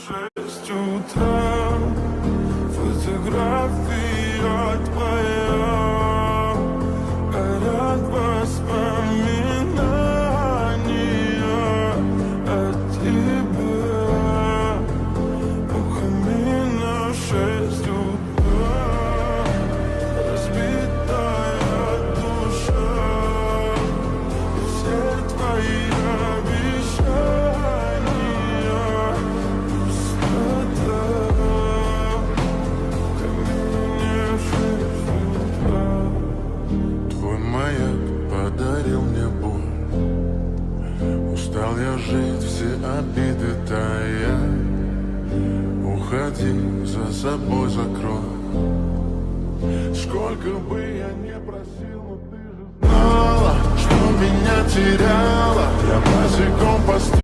6 утра, фотография твоя, горят воспоминания о тебе. У камина 6 утра, разбитая душа, и все твои обещания пустота. В камине 6 утра. Твой маяк подарил мне боль. Устал я жить, все обиды тая. Уходи, за собой закрой. Сколько бы я не просил, но ты же знала, что меня теряла. Я босиком по